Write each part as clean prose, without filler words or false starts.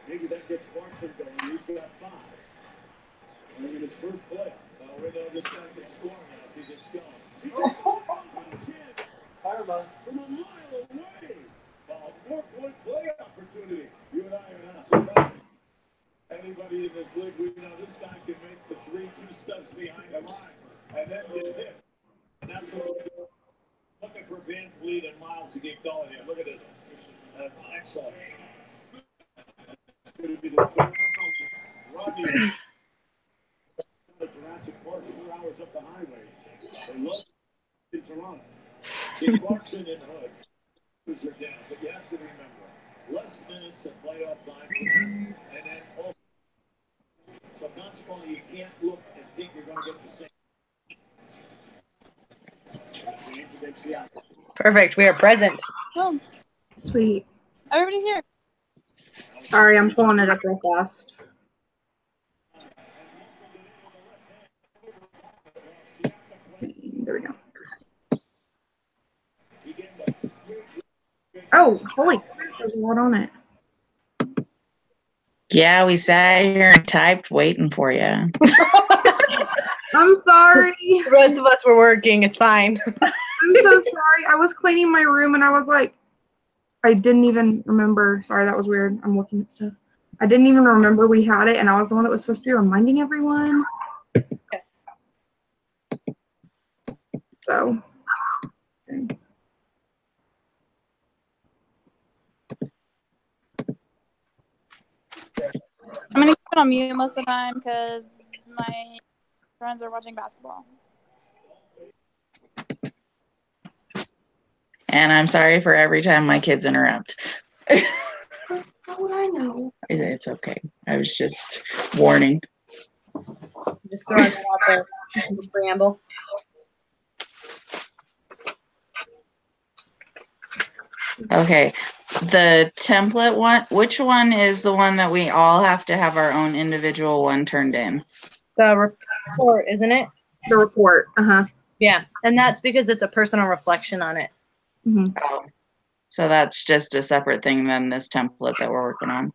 Maybe that gets Clarkson going. He's got 5. And in his first play. We know this guy can score now if he gets going. He just goes with a chance. Karma. From a mile away. A 4-point play opportunity. You and I are not surprised. Anybody in this league, we know this guy can make the 3 2 steps behind the line and then get hit. And that's what we're looking for Van Fleet and Miles to get going here. Look at this. Excellent. It's going to be the Rodney. Jurassic Park, 4 hours up the highway. They love it in Toronto. Get Clarkson and Hood. Are down, but you have to remember, less minutes of playoff time for them, and then also, so consequently, you can't look and think you're going to get the same. Perfect. We are present. Oh, Sweet. everybody's here. Sorry, I'm pulling it up real fast. There we go. Oh, holy crap, there's a lot on it. Yeah, we sat here and typed waiting for you. I'm sorry. The rest of us were working. It's fine. I'm so sorry. I was cleaning my room and I was like, I didn't even remember. Sorry, that was weird. I'm looking at stuff. I didn't even remember we had it, and I was the one that was supposed to be reminding everyone. So. Okay. I'm gonna keep it on mute most of the time because my friends are watching basketball. And I'm sorry for every time my kids interrupt. How would I know? It's okay. I was just warning. Just throwing it out there. Preamble. Okay. The template one, which one is the one that we all have to have our own individual one turned in? The report, isn't it? The report. Uh-huh. Yeah. And that's because it's a personal reflection on it. Mm-hmm. So that's just a separate thing than this template that we're working on.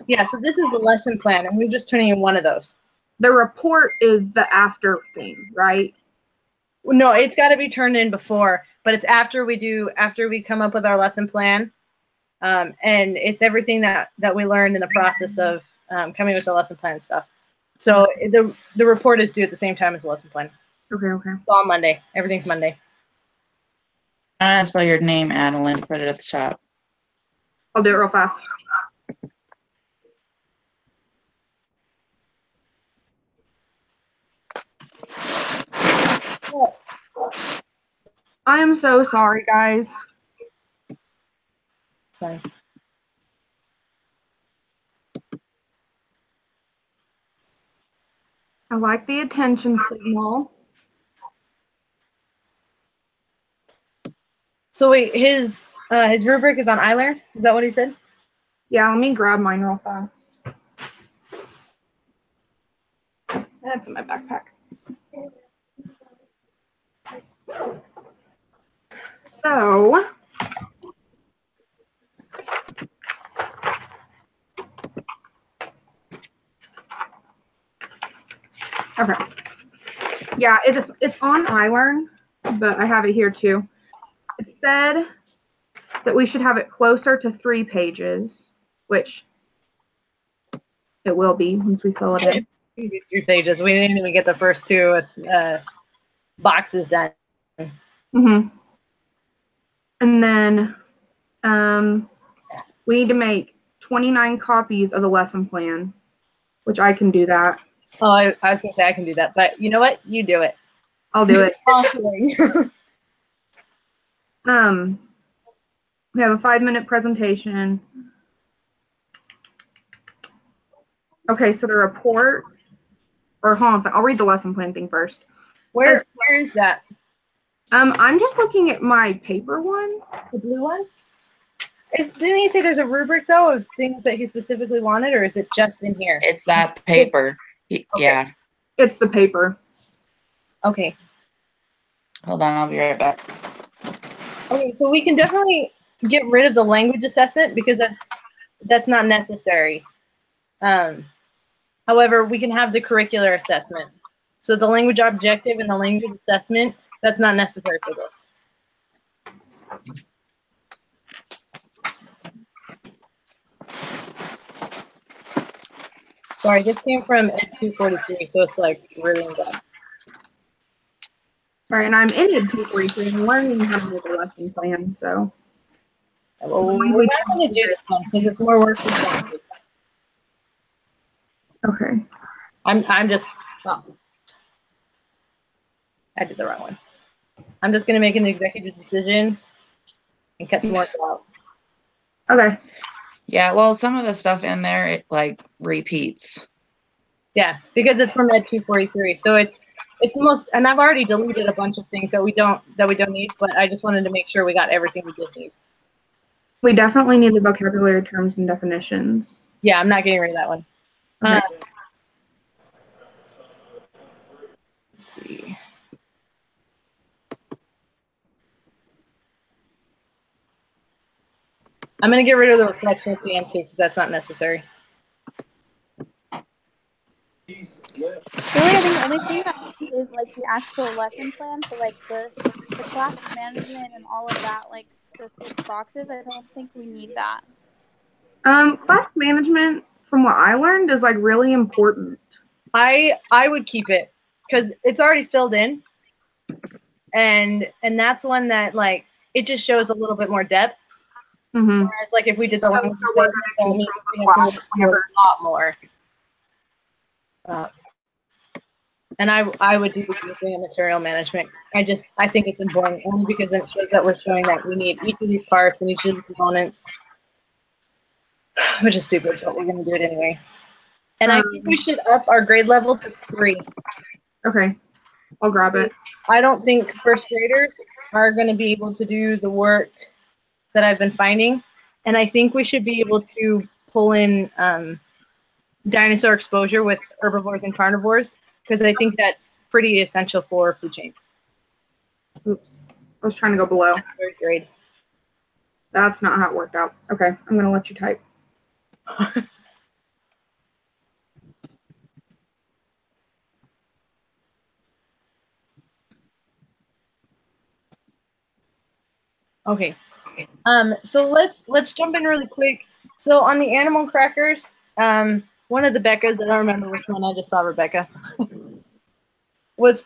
Yeah, so this is the lesson plan, and we're just turning in one of those. The report is the after thing, right? No, it's got to be turned in before, but it's after we come up with our lesson plan. And it's everything that we learned in the process of coming with the lesson plan and stuff. So the report is due at the same time as the lesson plan. Okay. It's all Monday. Everything's Monday. I'm going to spell your name, Adeline, put it at the top. I'll do it real fast. I am so sorry, guys. Sorry. I like the attention signal. So wait, his rubric is on iLearn? Is that what he said? Yeah, let me grab mine real fast. That's in my backpack. So, okay. Yeah, it's on iLearn, but I have it here too. It said that we should have it closer to 3 pages, which it will be once we fill it in. 3 pages. We didn't even get the first 2 boxes done. Mm-hmm. And then we need to make 29 copies of the lesson plan, which I can do that. Oh, I was going to say I can do that, but you know what? You do it. I'll do it. Awesome. We have a 5-minute presentation. Okay, so the report, or hold on a second, I'll read the lesson plan thing first. Where is that? I'm just looking at my paper one. The blue one? Didn't he say there's a rubric, though, of things that he specifically wanted, or is it just in here? It's that paper. Okay. Yeah. It's the paper. Okay. Hold on, I'll be right back. Okay, so we can definitely get rid of the language assessment because that's not necessary. However, we can have the curricular assessment. So the language objective and the language assessment, that's not necessary for this. Sorry, this came from Ed 243, so it's like really in depth. Right, and I'm in Ed 243 and learning how to make a lesson plan, so. Well, we're not going to do this one because it's more work than that. Okay. I'm just, oh, I did the wrong one. I'm just going to make an executive decision and cut some work out. Okay. Yeah, well, some of the stuff in there, it like repeats. Yeah, because it's from Ed 243. So it's the most, and I've already deleted a bunch of things that we don't need, but I just wanted to make sure we got everything we did need. We definitely need the vocabulary terms and definitions. Yeah, I'm not getting rid of that one. Okay. Let's see. I'm going to get rid of the reflection at the end too, because that's not necessary. Really, I think the only thing that is like the actual lesson plan, so like the class management and all of that, like the 6 boxes. I don't think we need that. Class management, from what I learned, is like really important. I would keep it because it's already filled in, and that's one that like it just shows a little bit more depth. Mm-hmm. Whereas like if we did the language, we're that gonna means keep we have to from do a lot more. And I would do the material management. I think it's important only because it shows that we're showing that we need each of these parts and each of the components, which is stupid, but we're going to do it anyway. And I think we should up our grade level to 3. Okay, I'll grab it. I don't think first graders are going to be able to do the work that I've been finding, and I think we should be able to pull in dinosaur exposure with herbivores and carnivores, because I think that's pretty essential for food chains. Oops. I was trying to go below. 3rd grade. That's not how it worked out. Okay, I'm going to let you type. Okay. So let's jump in really quick. So on the animal crackers, one of the Beccas, I don't remember which one, I just saw Rebecca, was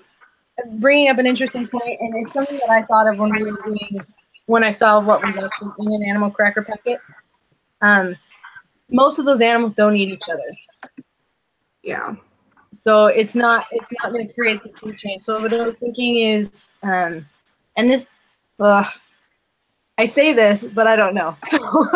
bringing up an interesting point, and it's something that I thought of when I saw what was actually in an animal cracker packet. Most of those animals don't eat each other. Yeah. So it's not going to create the food chain. So what I was thinking is, and this, I say this, but I don't know. So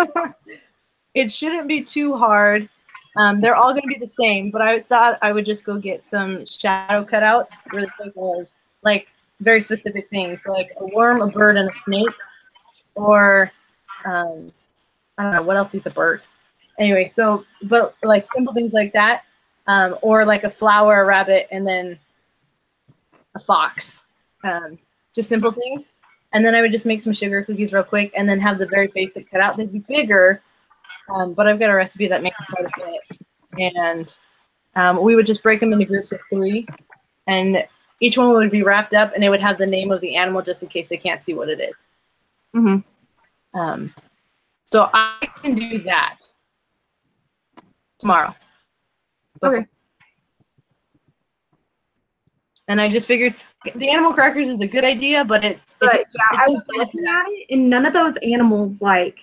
it shouldn't be too hard. They're all going to be the same, but I thought I would just go get some shadow cutouts really quick of like very specific things, so like a worm, a bird, and a snake, or I don't know what else eats a bird. Anyway, so but like simple things like that, or like a flower, a rabbit, and then a fox. Just simple things. And then I would just make some sugar cookies real quick and then have the very basic cutout. They'd be bigger, but I've got a recipe that makes quite a bit. And we would just break them into groups of 3. And each one would be wrapped up, and it would have the name of the animal just in case they can't see what it is. Mm-hmm. So I can do that tomorrow. Okay. And I just figured the animal crackers is a good idea, but yeah, I was looking at it, and none of those animals like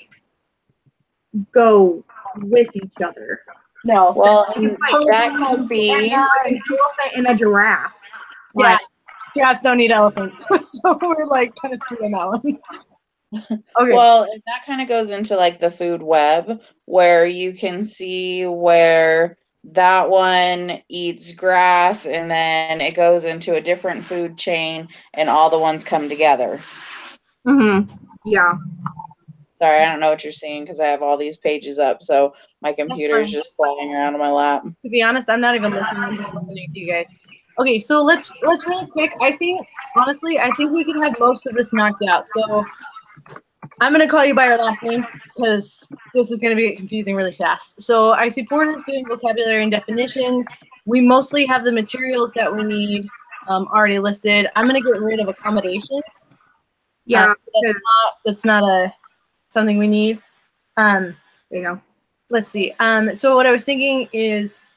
go with each other. No. Well, Like, that could be. an elephant and a giraffe. Yeah, Like, giraffes don't eat elephants, so we're like kind of screwing that one. Okay. Well, and that kind of goes into like the food web, where you can see where that one eats grass and then it goes into a different food chain and all the ones come together. mm-hmm. Yeah. Sorry, I don't know what you're seeing because I have all these pages up, so my computer is fine. just flying around on my lap. To be honest, I'm not even looking. I'm just listening to you guys. Okay, so let's really quick. I think honestly, we can have most of this knocked out. So I'm going to call you by your last name because this is going to be confusing really fast. So I see Porter's doing vocabulary and definitions. We mostly have the materials that we need already listed. I'm going to get rid of accommodations. Yeah. That's not something we need. There you go. Let's see. So what I was thinking is,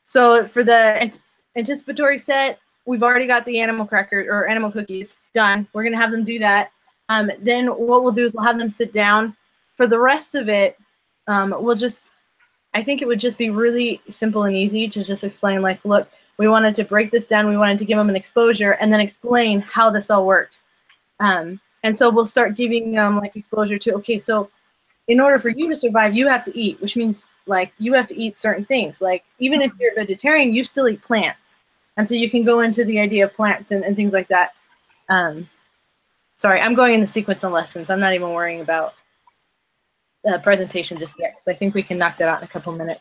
so for the anticipatory set, we've already got the animal cracker or animal cookies done. We're going to have them do that. Then what we'll do is we'll have them sit down. For the rest of it, I think it would just be really simple and easy to just explain, like, look, we wanted to break this down. We wanted to give them an exposure and then explain how this all works. And so we'll start giving them like exposure to, okay, so in order for you to survive, you have to eat, which means like you have to eat certain things. Like even if you're a vegetarian, you still eat plants. And so you can go into the idea of plants and things like that. Sorry, I'm going in the sequence of lessons. I'm not even worrying about the presentation just yet, because I think we can knock that out in a couple minutes.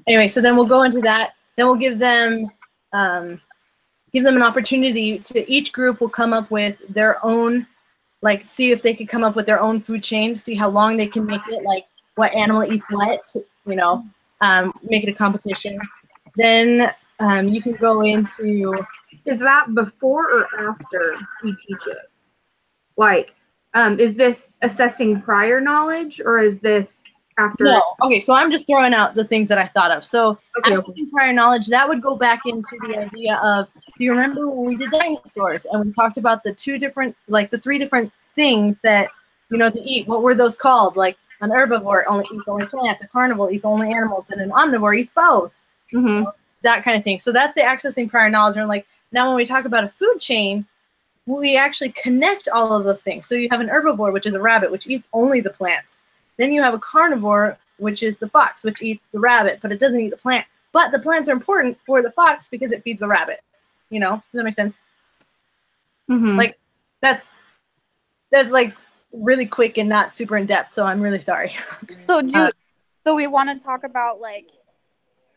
Anyway, so then we'll go into that. Then we'll give them an opportunity to, each group will come up with their own, like see if they could come up with their own food chain, see how long they can make it, like what animal eats what, you know, make it a competition. Then you can go into... Is that before or after we teach it? Like, is this assessing prior knowledge or is this after? No. Okay, so I'm just throwing out the things that I thought of. So assessing prior knowledge, that would go back into the idea of, do you remember when we did dinosaurs and we talked about the three different things that, you know, they eat? What were those called? Like an herbivore eats only plants, a carnivore eats only animals, and an omnivore eats both. Mm-hmm. You know, that kind of thing. So that's the accessing prior knowledge. And like, now when we talk about a food chain, we actually connect all of those things. So you have an herbivore, which is a rabbit, which eats only the plants. Then you have a carnivore, which is the fox, which eats the rabbit, but it doesn't eat the plant. But the plants are important for the fox because it feeds the rabbit. You know, does that make sense? Mm-hmm. Like, that's like really quick and not super in depth. So I'm really sorry. So so we want to talk about like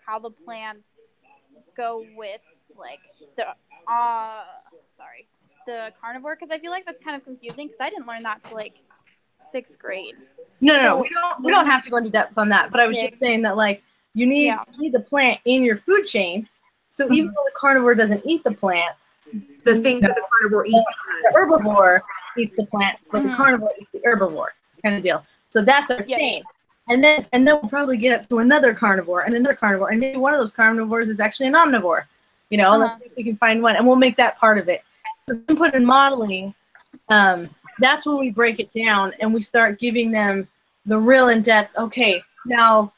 how the plants go with like the carnivore, because I feel like that's kind of confusing because I didn't learn that till like 6th grade. No, we don't have to go into depth on that. But I was just saying that like you need the plant in your food chain. So even though the carnivore doesn't eat the plant, the thing that the carnivore eats, the herbivore eats the plant, but the carnivore eats the herbivore, kind of deal. So that's our chain. And then we'll probably get up to another carnivore and another carnivore, and maybe one of those carnivores is actually an omnivore. You know, let's see if we can find one, and we'll make that part of it. So then put in modeling, that's when we break it down and we start giving them the real in-depth, okay, now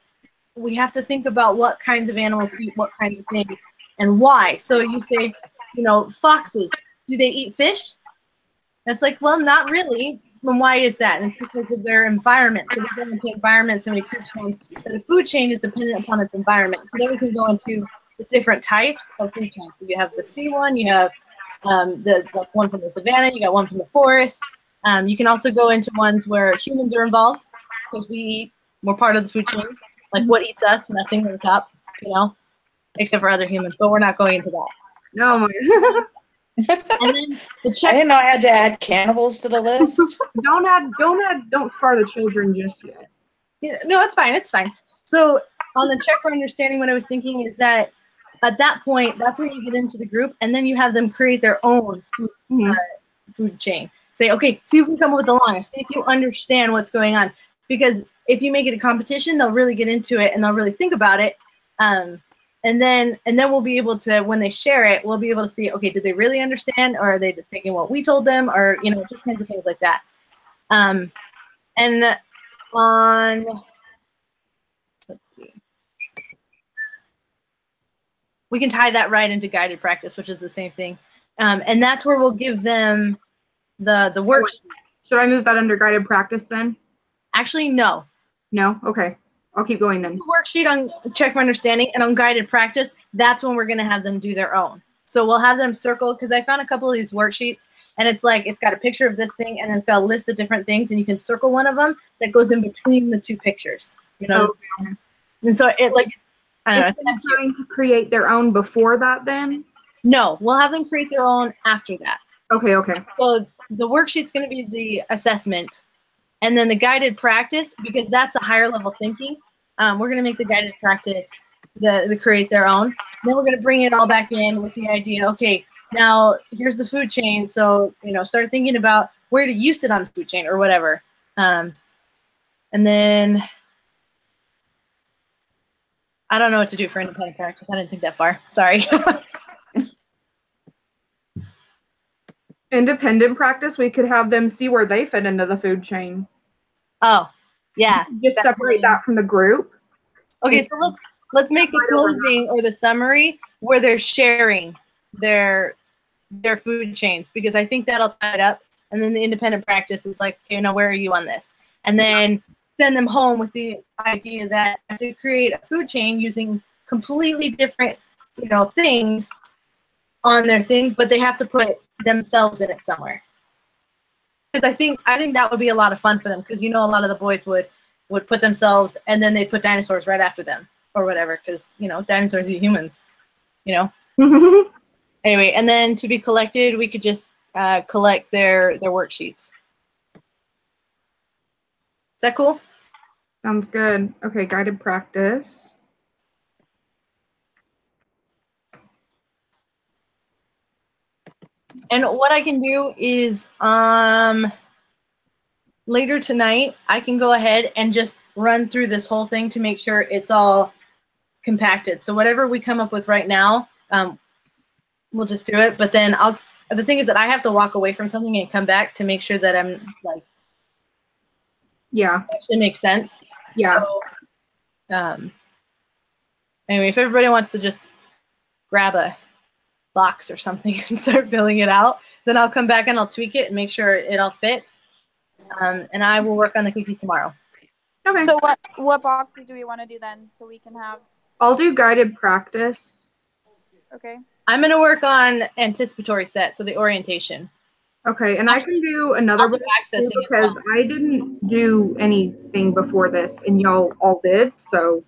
we have to think about what kinds of animals eat what kinds of things and why. So you say, you know, foxes, do they eat fish? That's like, well, not really. And why is that? And it's because of their environment. So we go into environments and we teach them that a food chain is dependent upon its environment. So then we can go into the different types of food chains. So you have the sea one, you have the one from the savannah, you got one from the forest. You can also go into ones where humans are involved because we're part of the food chain. Like what eats us, nothing at the top, you know, except for other humans, but we're not going into that. No. And then I didn't know I had to add cannibals to the list. Don't scar the children just yet. Yeah, no, it's fine. So on the check for understanding, what I was thinking is that at that point, that's when you get into the group, and then you have them create their own food chain. Say, okay, so you can come up with the longest. See if you understand what's going on. Because if you make it a competition, they'll really get into it and they'll really think about it. And then we'll be able to, when they share it, we'll be able to see, okay, did they really understand, or are they just thinking what we told them, or, you know, just kinds of things like that. And on, let's see. We can tie that right into guided practice, which is the same thing. And that's where we'll give them the worksheet. Should I move that under guided practice then? Actually, no. No? Okay. I'll keep going then. The worksheet on check for understanding and on guided practice, that's when we're going to have them do their own. So we'll have them circle, because I found a couple of these worksheets, and it's like, it's got a picture of this thing, and it's got a list of different things, and you can circle one of them that goes in between the two pictures. You know? Okay. And so it like, I don't know. Trying to create their own before that then? No, we'll have them create their own after that. Okay. So the worksheet's going to be the assessment, and then the guided practice, because that's a higher level thinking. We're going to make the guided practice the create their own. Then we're going to bring it all back in with the idea, okay, now here's the food chain. So, start thinking about where do you sit on the food chain or whatever. And then I don't know what to do for independent practice. I didn't think that far. Sorry. Independent practice, we could have them see where they fit into the food chain. Oh, yeah. Just separate that from the group. Okay, so let's make the closing or the summary where they're sharing their food chains, because I think that'll tie it up. And then the independent practice is like, okay, now where are you on this? And then send them home with the idea that I have to create a food chain using completely different, things on their thing, but they have to put themselves in it somewhere. Because I think that would be a lot of fun for them, because a lot of the boys would put themselves and then they'd put dinosaurs right after them or whatever, because dinosaurs eat humans, Anyway, and then to be collected, we could just collect their worksheets. Is that cool? Sounds good. Okay, guided practice. And what I can do is later tonight, I can go ahead and just run through this whole thing to make sure it's all compacted. So whatever we come up with right now, we'll just do it. But then the thing is that I have to walk away from something and come back to make sure that I'm like, yeah, actually makes sense. Yeah. So, anyway, if everybody wants to just grab a box or something and start filling it out, then I'll come back and I'll tweak it and make sure it all fits. And I will work on the cookies tomorrow. Okay. So what boxes do we want to do then, so we can have? I'll do guided practice. Okay. I'm going to work on anticipatory set, so the orientation. Okay, and I can do another book accessing because well. I didn't do anything before this, and y'all all did. So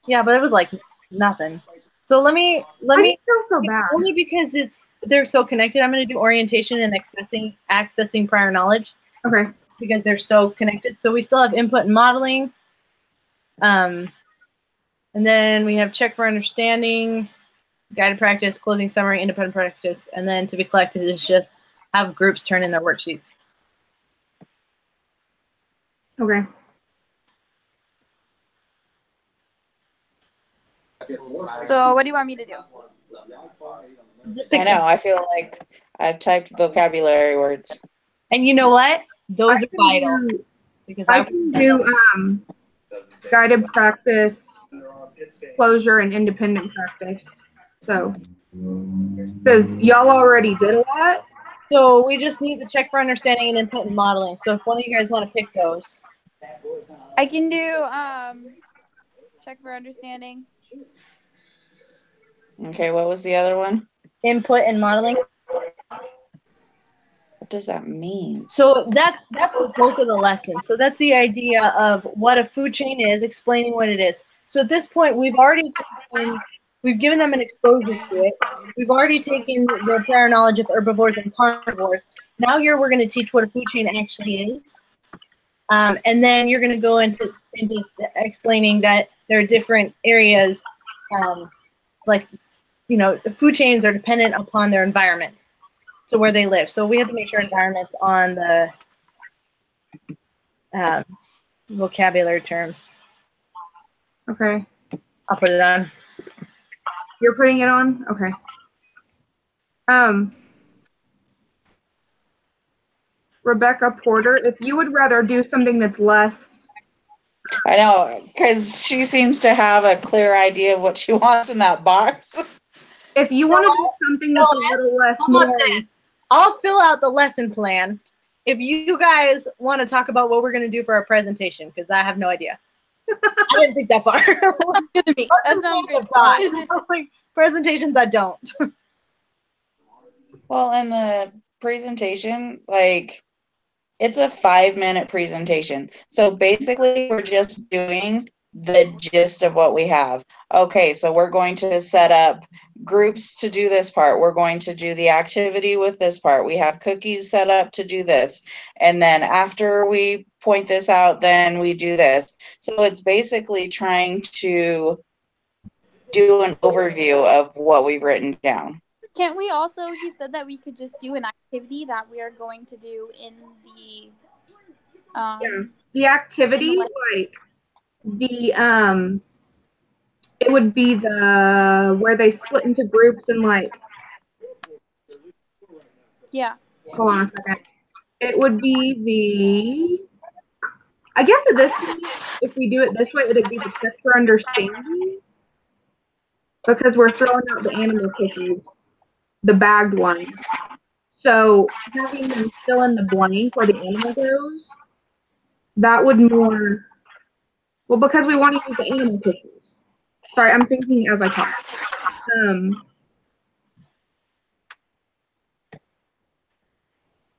yeah, but it was like nothing. So let me. I feel so bad. Only because they're so connected. I'm going to do orientation and accessing prior knowledge. Okay. Because they're so connected. So we still have input and modeling. And then we have check for understanding, guided practice, closing summary, independent practice, and then to be collected is just have groups turn in their worksheets. Okay. So what do you want me to do? I know. I feel like I've typed vocabulary words. And you know what? Those are vital. Because I can do guided practice, closure, and independent practice. So, because y'all already did a lot. So we just need to check for understanding and input and modeling. So if one of you guys want to pick those. I can do check for understanding. Okay, what was the other one? Input and modeling. What does that mean? So that's the bulk of the lesson. So that's the idea of what a food chain is, explaining what it is. So at this point, we've given them an exposure to it. We've already taken their prior knowledge of herbivores and carnivores. Now here we're going to teach what a food chain actually is. And then you're going to go into explaining that there are different areas, the food chains are dependent upon their environment. So where they live. So we have to make sure environment's on the vocabulary terms. Okay. I'll put it on. You're putting it on? Okay. Rebecca Porter, if you would rather do something that's less. I know, because she seems to have a clear idea of what she wants in that box. If you want to do something that's a little less more. I'll fill out the lesson plan if you guys want to talk about what we're going to do for our presentation, because I have no idea. I didn't think that far. Good to me. That sounds good. Like presentations, I don't. Well, in the presentation, it's a 5-minute presentation. So basically, we're just doing the gist of what we have. Okay, so we're going to set up groups to do this part. We're going to do the activity with this part. We have cookies set up to do this. And then after we point this out, then we do this. So it's basically trying to do an overview of what we've written down. Can't we also, he said that we could just do an activity that we are going to do in the, The activity, like the, it would be the, where they split into groups and like, yeah. hold on a second. It would be I guess at this point, if we do it this way, it would be the test for understanding. Because we're throwing out the animal cookies, the bagged ones. So having them fill in the blank where the animal goes, that would more, well, because we want to use the animal cookies. Sorry, I'm thinking as I talk.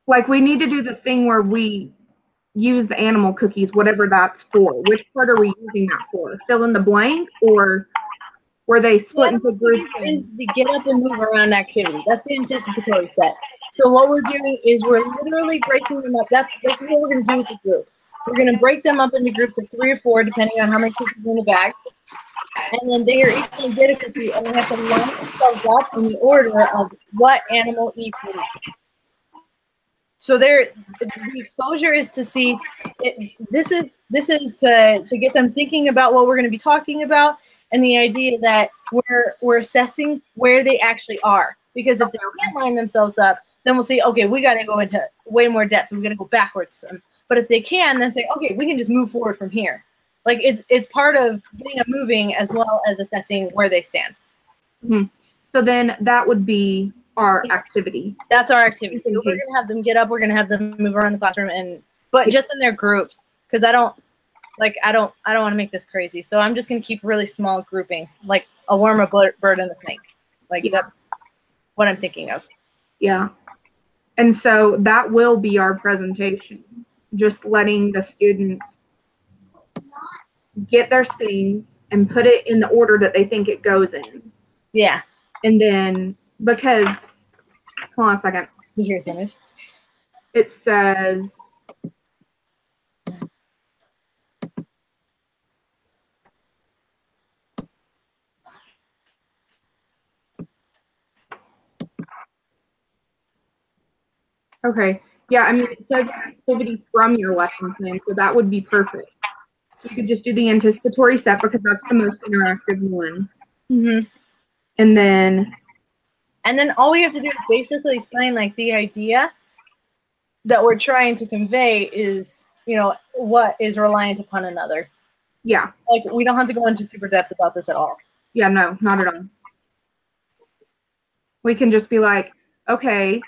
Like we need to do the thing where we use the animal cookies, whatever that's for. Which part are we using that for? Fill in the blank or where they split into groups? Is the get up and move around activity. That's the anticipatory set. So what we're doing is we're literally breaking them up. This is what we're going to do with the group. We're going to break them up into groups of 3 or 4, depending on how many cookies are in the bag. And then they are each going to get a cookie, and they have to line themselves up in the order of what animal eats what. So the exposure is to see. This is to get them thinking about what we're going to be talking about, and the idea that we're assessing where they actually are. Because if they can't line themselves up, then we'll say, okay, we got to go into way more depth. We're going to go backwards. But if they can, then say, okay, we can just move forward from here. Like it's part of getting them moving as well as assessing where they stand. Mm-hmm. So then that would be our activity. That's our activity. So we're gonna have them get up. We're gonna have them move around the classroom, but just in their groups, because I don't want to make this crazy. So I'm just gonna keep really small groupings, like a worm, a bird, and a snake. Like that's what I'm thinking of. Yeah. And so that will be our presentation. Just letting the students get their things and put it in the order that they think it goes in. Yeah. And then, because, hold on a second. Here's the image. It says, okay. Yeah, I mean, it says activity from your lesson plan, so that would be perfect. You could just do the anticipatory set because that's the most interactive one. Mm-hmm. And then all we have to do is basically explain like the idea that we're trying to convey is, what is reliant upon another. Yeah. Like we don't have to go into super depth about this at all. Yeah, no, not at all. We can just be like, okay,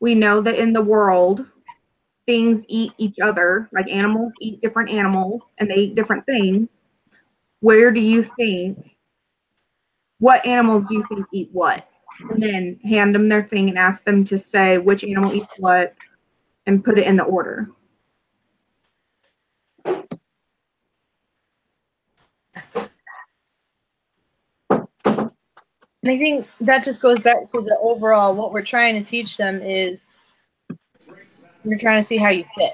we know that in the world, things eat each other, like animals eat different animals and they eat different things. Where do you think, what animals do you think eat what? And then hand them their thing and ask them to say which animal eats what and put it in the order. And I think that just goes back to the overall, what we're trying to teach them is we're trying to see how you fit.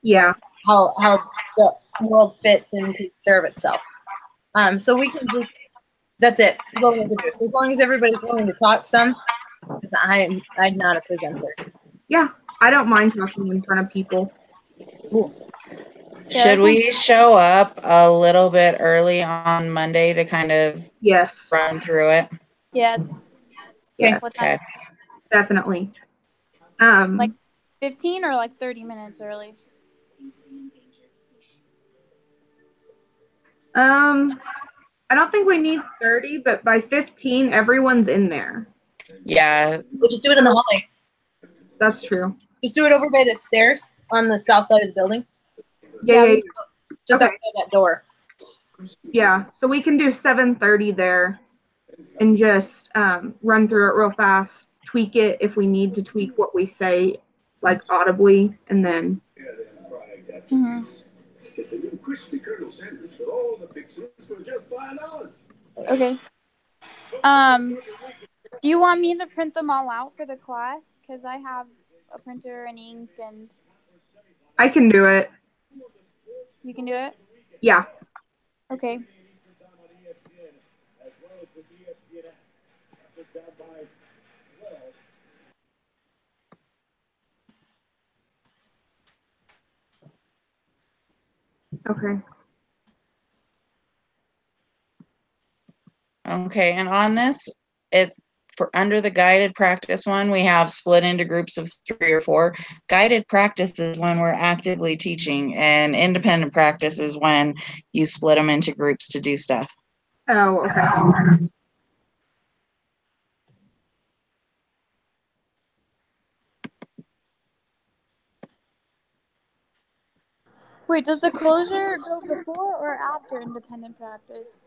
Yeah. How the world fits and takes care of itself. So we can just, that's it. That's all we have to do. So as long as everybody's willing to talk some, because I'm not a presenter. Yeah, I don't mind talking in front of people. Cool. Should we show up a little bit early on Monday to kind of run through it? Yes. Yeah. Okay. Definitely. Like 15 or like 30 minutes early? I don't think we need 30, but by 15, everyone's in there. Yeah. We'll just do it in the hallway. That's true. Just do it over by the stairs on the south side of the building. Yeah. Just outside that door. Yeah, so we can do 7:30 there and just run through it real fast, tweak it if we need to tweak what we say, like audibly, and then. Mm-hmm. Get the new crispy kernel sandwich with all the fixings for just $5. Okay. Do you want me to print them all out for the class? Because I have a printer and ink, and I can do it. you can do it? Yeah. Okay. Okay. Okay, and on this, it's for under the guided practice one, we have split into groups of 3 or 4. Guided practice is when we're actively teaching, and independent practice is when you split them into groups to do stuff. Oh, okay. Wait, does the closure go before or after independent practice?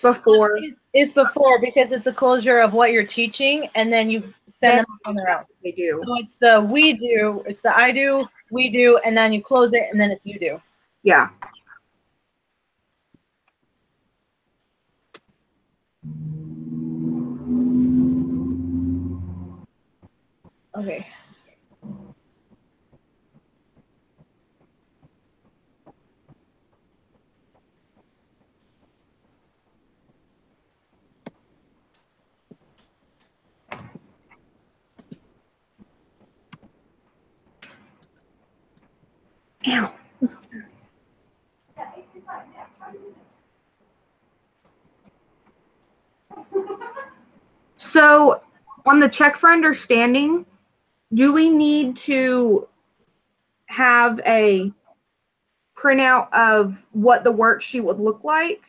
Before. It's before, because it's a closure of what you're teaching, and then you send them on their own. They do. So it's the we do, it's the I do, we do, and then you close it, and then it's you do. Yeah. Okay. Ow. So on the check for understanding, do we need to have a printout of what the worksheet would look like?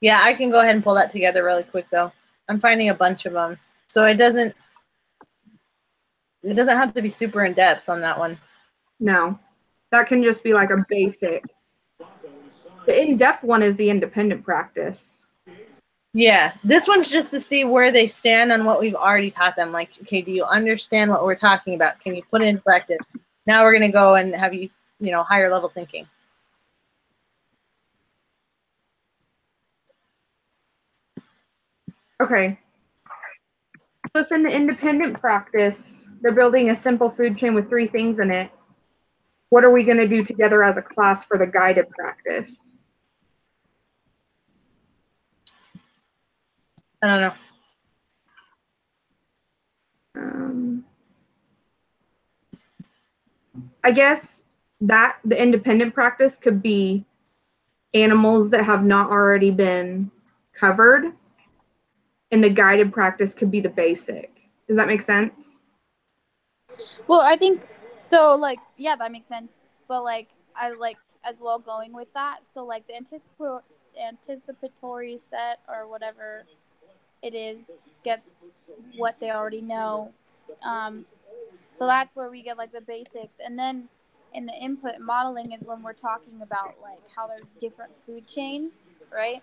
Yeah, I can go ahead and pull that together really quick though. I'm finding a bunch of them. So it doesn't have to be super in depth on that one. No. That can just be like a basic. The in-depth one is the independent practice. Yeah, this one's just to see where they stand on what we've already taught them. Like, okay, do you understand what we're talking about? Can you put it into practice? Now we're going to go and have you, higher level thinking. Okay. So if in the independent practice, they're building a simple food chain with 3 things in it, what are we going to do together as a class for the guided practice? I don't know. I guess that the independent practice could be animals that have not already been covered, and the guided practice could be the basic. Does that make sense? Well, I think so. Like, yeah, that makes sense. But like, I like as well going with that. So like the anticipatory set or whatever it is, get what they already know. So that's where we get like the basics, and then in the input modeling is when we're talking about like how there's different food chains, right?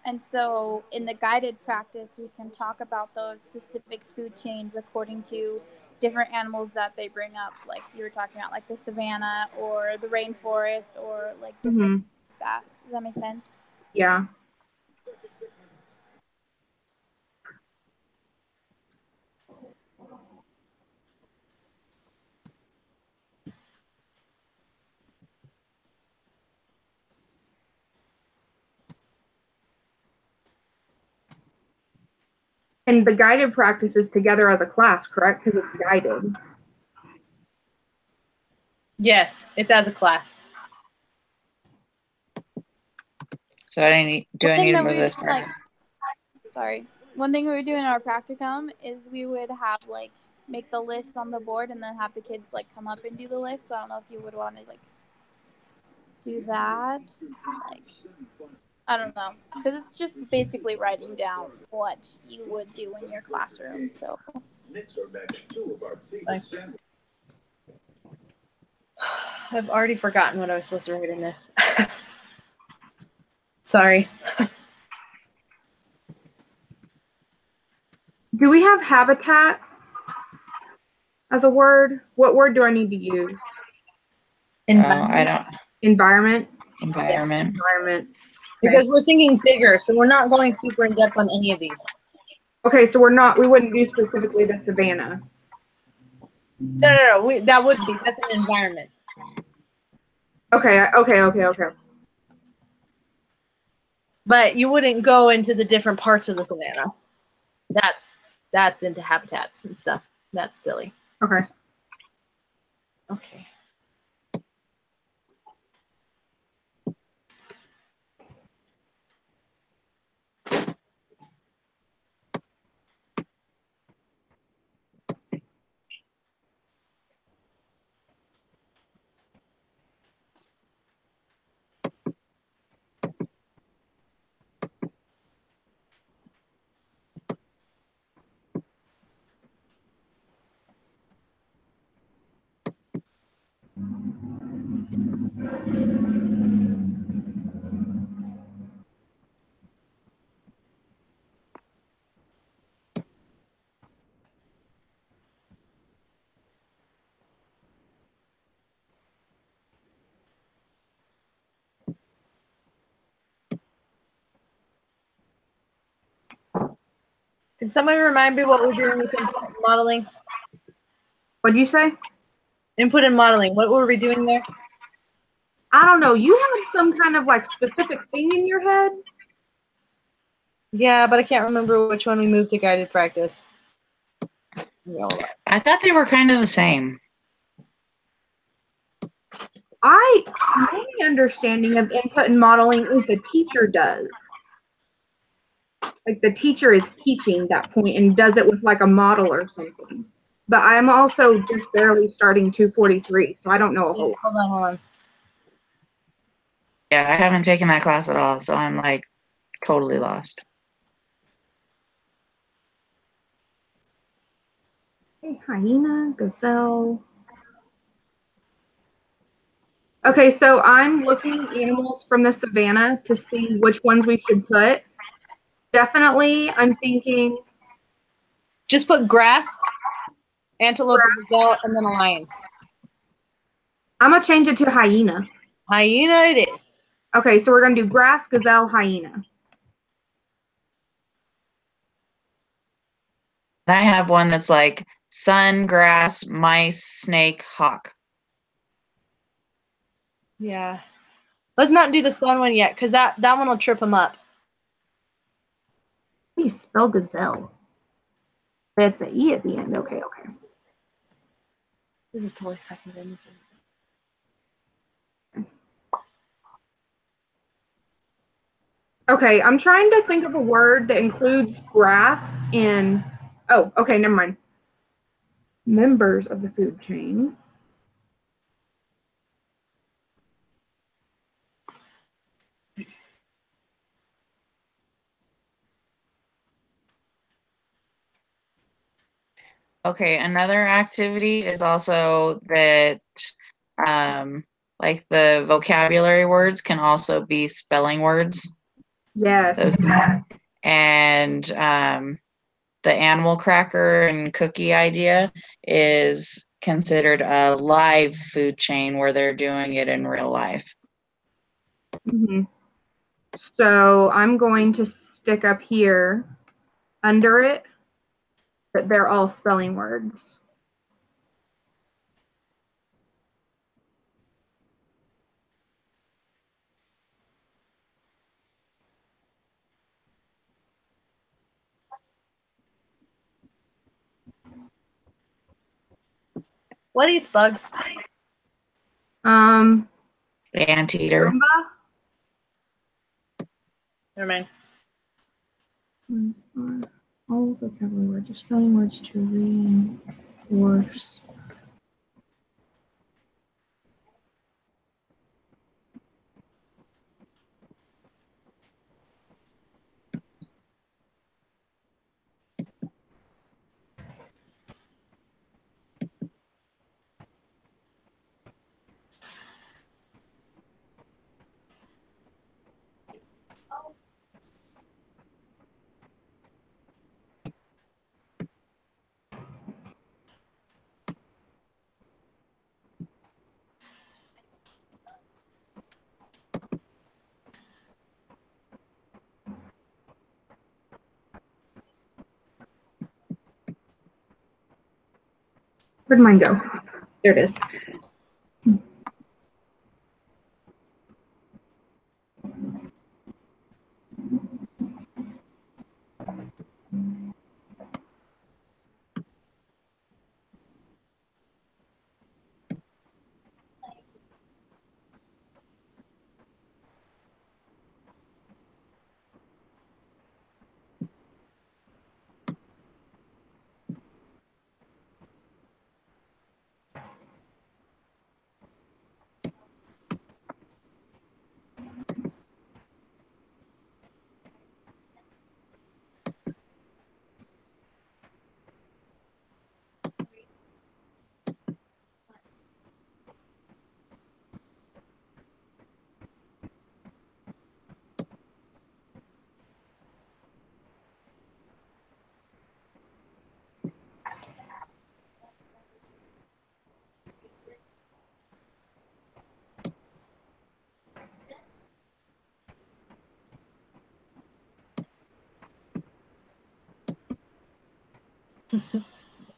And so in the guided practice, we can talk about those specific food chains according to different animals that they bring up. Like you were talking about, like the savanna or the rainforest or like different like that. Does that make sense? Yeah. And the guided practice is together as a class, correct? Because it's guided. Yes, it's as a class. So do I need to move this? One thing we would do in our practicum is we would have like make the list on the board and then have the kids like come up and do the list. So I don't know if you would want to like do that. Like, I don't know, because it's just basically writing down what you would do in your classroom. So Thanks. I've already forgotten what I was supposed to write in this. Sorry. Do we have habitat as a word? What word do I need to use? I don't. Environment. Environment. Environment. Because we're thinking bigger, so we're not going super in depth on any of these. Okay, so we wouldn't do specifically the savannah. No. That's an environment. Okay. But you wouldn't go into the different parts of the savannah. That's into habitats and stuff. That's silly. Okay. Okay. Can somebody remind me what we're doing with input and modeling? What'd you say? Input and modeling. What were we doing there? I don't know. You have some kind of like specific thing in your head? Yeah, but I can't remember which one we moved to guided practice. I thought they were kind of the same. My understanding of input and modeling is the teacher does. Like the teacher is teaching that point and does it with like a model or something. But I'm also just barely starting 243, so I don't know a whole lot. Hold on. Yeah, I haven't taken that class at all, so I'm like totally lost. Hey, hyena, gazelle. Okay, so I'm looking at animals from the savannah to see which ones we should put. Definitely, I'm thinking. Just put grass, antelope, gazelle, and then a lion. I'm going to change it to hyena. Hyena it is. Okay, so we're going to do grass, gazelle, hyena. I have one that's like sun, grass, mice, snake, hawk. Yeah. Let's not do the sun one yet, because that one will trip them up. How do you spell gazelle? That's an E at the end. Okay. This is totally secondary. Okay, I'm trying to think of a word that includes grass in. Oh, okay, never mind. Members of the food chain. Okay, another activity is also that like the vocabulary words can also be spelling words. Yes. And the animal cracker and cookie idea is considered a live food chain where they're doing it in real life. Mm-hmm. So I'm going to stick up here under it that they're all spelling words. What eats bugs? The anteater. Never mind. All vocabulary words are spelling words to reinforce. Where'd mine go? There it is.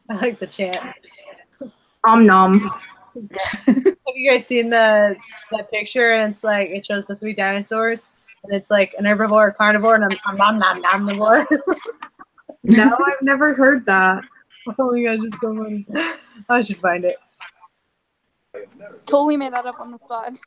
I like the chant. Om nom. Have you guys seen that picture? And it's like it shows the 3 dinosaurs, and it's like an herbivore, a carnivore, and a omnivore. No, I've never heard that. Oh my gosh, it's so funny. I should find it. Totally made that up on the spot.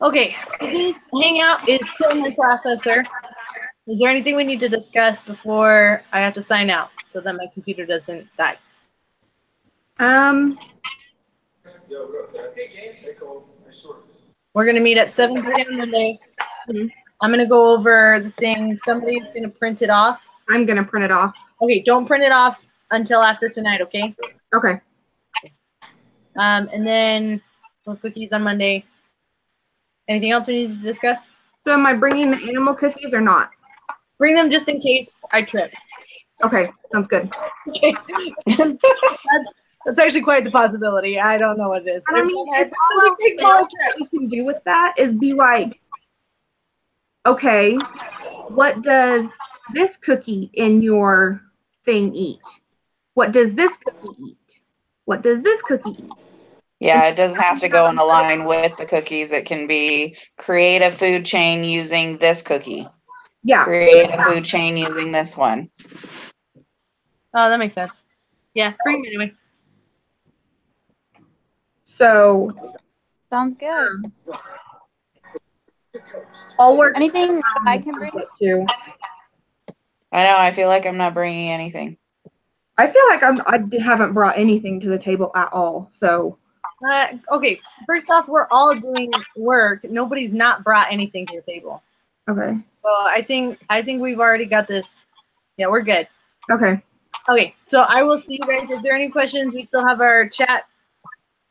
Okay, so this hangout is killing my processor. Is there anything we need to discuss before I have to sign out so that my computer doesn't die? We're gonna meet at 7:30 on Monday. I'm gonna go over the thing. Somebody's gonna print it off. I'm gonna print it off. Okay, don't print it off until after tonight, okay? Okay. And then cookies on Monday. Anything else we need to discuss? So am I bringing the animal cookies or not? Bring them just in case I trip. Okay, sounds good. Okay. That's actually quite the possibility. I don't know what it is. And I mean, if all we can do with that is be like, okay, what does this cookie in your thing eat? What does this cookie eat? What does this cookie eat? Yeah, it doesn't have to go in a line with the cookies. It can be create a food chain using this cookie. Yeah. Create a food chain using this one. Oh, that makes sense. Yeah, bring them anyway. So Sounds good. I'll work. Anything that I can bring? Too. I know, I feel like I'm not bringing anything. I feel like I haven't brought anything to the table at all. So. Okay, first off, we're all doing work. Nobody's not brought anything to the table. Okay. So I think we've already got this. Yeah, we're good. Okay. Okay, so I will see you guys. If there are any questions, we still have our chat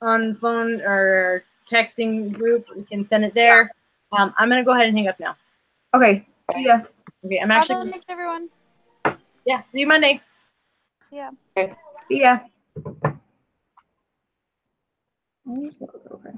on phone or texting group. We can send it there. I'm gonna go ahead and hang up now. Okay. See ya. Okay, I'm Have fun, actually, thanks everyone. yeah, see you Monday. Yeah. See ya. Okay.